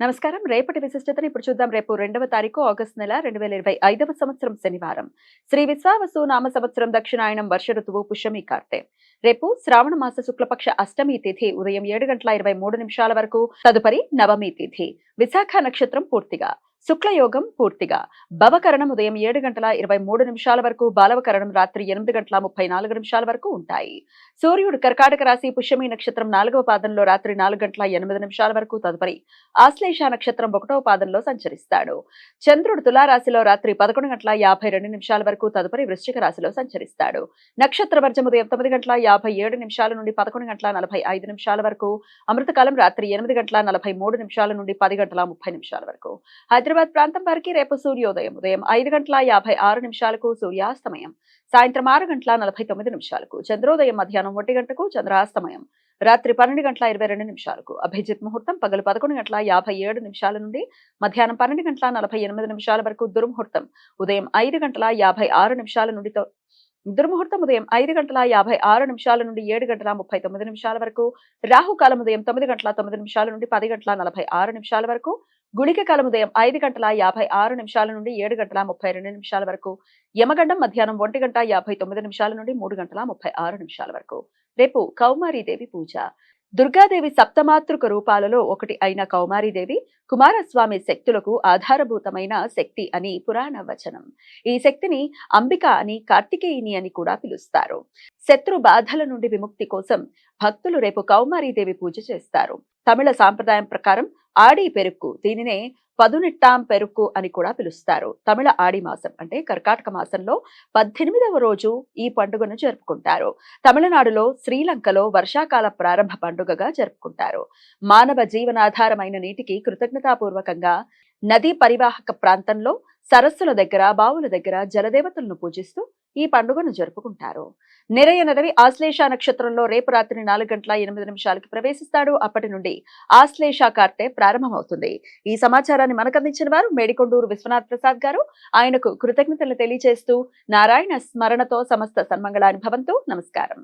నమస్కారం. రేపటి విశిష్టతను ఇప్పుడు చూద్దాం. రేపు 2వ తారీఖు ఆగస్టు నెల 2025వ సంవత్సరం శనివారం. శ్రీ విశ్వావసు నామ సంవత్సరం దక్షిణాయనం వర్ష ఋతువు పుష్యమి కార్తె. రేపు శ్రావణ మాస శుక్లపక్ష అష్టమి తిథి ఉదయం 7:23 వరకు. తదుపరి నవమి తిథి. విశాఖ నక్షత్రం పూర్తిగా. శుక్లయోగం పూర్తిగా. భవకరణం ఉదయం 7:23 వరకు, బాలవకరణం రాత్రి 8:34 వరకు ఉంటాయి. సూర్యుడు కర్కాటక రాశి పుష్యమి నక్షత్రం 4వ పాదంలో రాత్రి 4:08 వరకు, తదుపరి ఆశ్లేష నక్షత్రం 1వ పాదంలో సంచరిస్తాడు. చంద్రుడు తులారాశిలో రాత్రి 11:52 వరకు, తదుపరి వృశ్చిక రాశిలో సంచరిస్తాడు. నక్షత్ర వర్జం ఉదయం 9:57 నుండి 11:45 వరకు, అమృతకాలం రాత్రి 8:43 నుండి 10:30 వరకు. హైదరాబాద్ ప్రాంతం వారికి రేపు సూర్యోదయం ఉదయం 5:56 సూర్యాస్తమయం సాయంత్రం 6:49 చంద్రోదయం మధ్యాహ్నం 1 గంటకు, చంద్రాస్తమయం రాత్రి 12:22 అభిజిత్ ముహూర్తం పగలు 11:57 నుండి మధ్యాహ్నం 12:48 వరకు. దుర్ముహూర్తం ఉదయం 5:56 నుండి దుర్ముహూర్తం ఉదయం 5:56 నుండి 7:39 వరకు. రాహుకాలం ఉదయం 9:09 నుండి 10:46 వరకు. గుళిక కాలం ఉదయం 5:56 నుండి 7:32 వరకు. యమగండం మధ్యాహ్నం 1:59 నుండి 3:36 వరకు. రేపు కౌమారీదేవి పూజ. దుర్గాదేవి సప్తమాతృక రూపాలలో ఒకటి అయిన కౌమారీదేవి కుమారస్వామి శక్తులకు ఆధారభూతమైన శక్తి అని పురాణ వచనం. ఈ శక్తిని అంబిక అని, కార్తికేయిని అని కూడా పిలుస్తారు. శత్రు బాధల నుండి విముక్తి కోసం భక్తులు రేపు కౌమారీదేవి పూజ చేస్తారు. తమిళ సాంప్రదాయం ప్రకారం ఆడి పెరుక్కు, దీనినే పదునెట్టాం పెరుక్కు అని కూడా పిలుస్తారు. తమిళ ఆడి మాసం అంటే కర్కాటక మాసంలో 18వ రోజు ఈ పండుగను జరుపుకుంటారు. తమిళనాడులో, శ్రీలంకలో వర్షాకాల ప్రారంభ పండుగగా జరుపుకుంటారు. మానవ జీవనాధారమైన నీటికి కృతజ్ఞతాపూర్వకంగా నదీ పరివాహక ప్రాంతంలో, సరస్సుల దగ్గర, బావుల దగ్గర జలదేవతలను పూజిస్తూ ఈ పండుగను జరుపుకుంటారు. నిరయ నదవి ఆశ్లేష నక్షత్రంలో రేపు రాత్రి 4:08 ప్రవేశిస్తాడు. అప్పటి నుండి ఆశ్లేష కార్తె ప్రారంభమవుతుంది. ఈ సమాచారాన్ని మనకందించిన వారు మేడికొండూరు విశ్వనాథ్ ప్రసాద్ గారు. ఆయనకు కృతజ్ఞతలు తెలియజేస్తూ నారాయణ స్మరణతో సమస్త సన్మంగళాన్ని భవంతు. నమస్కారం.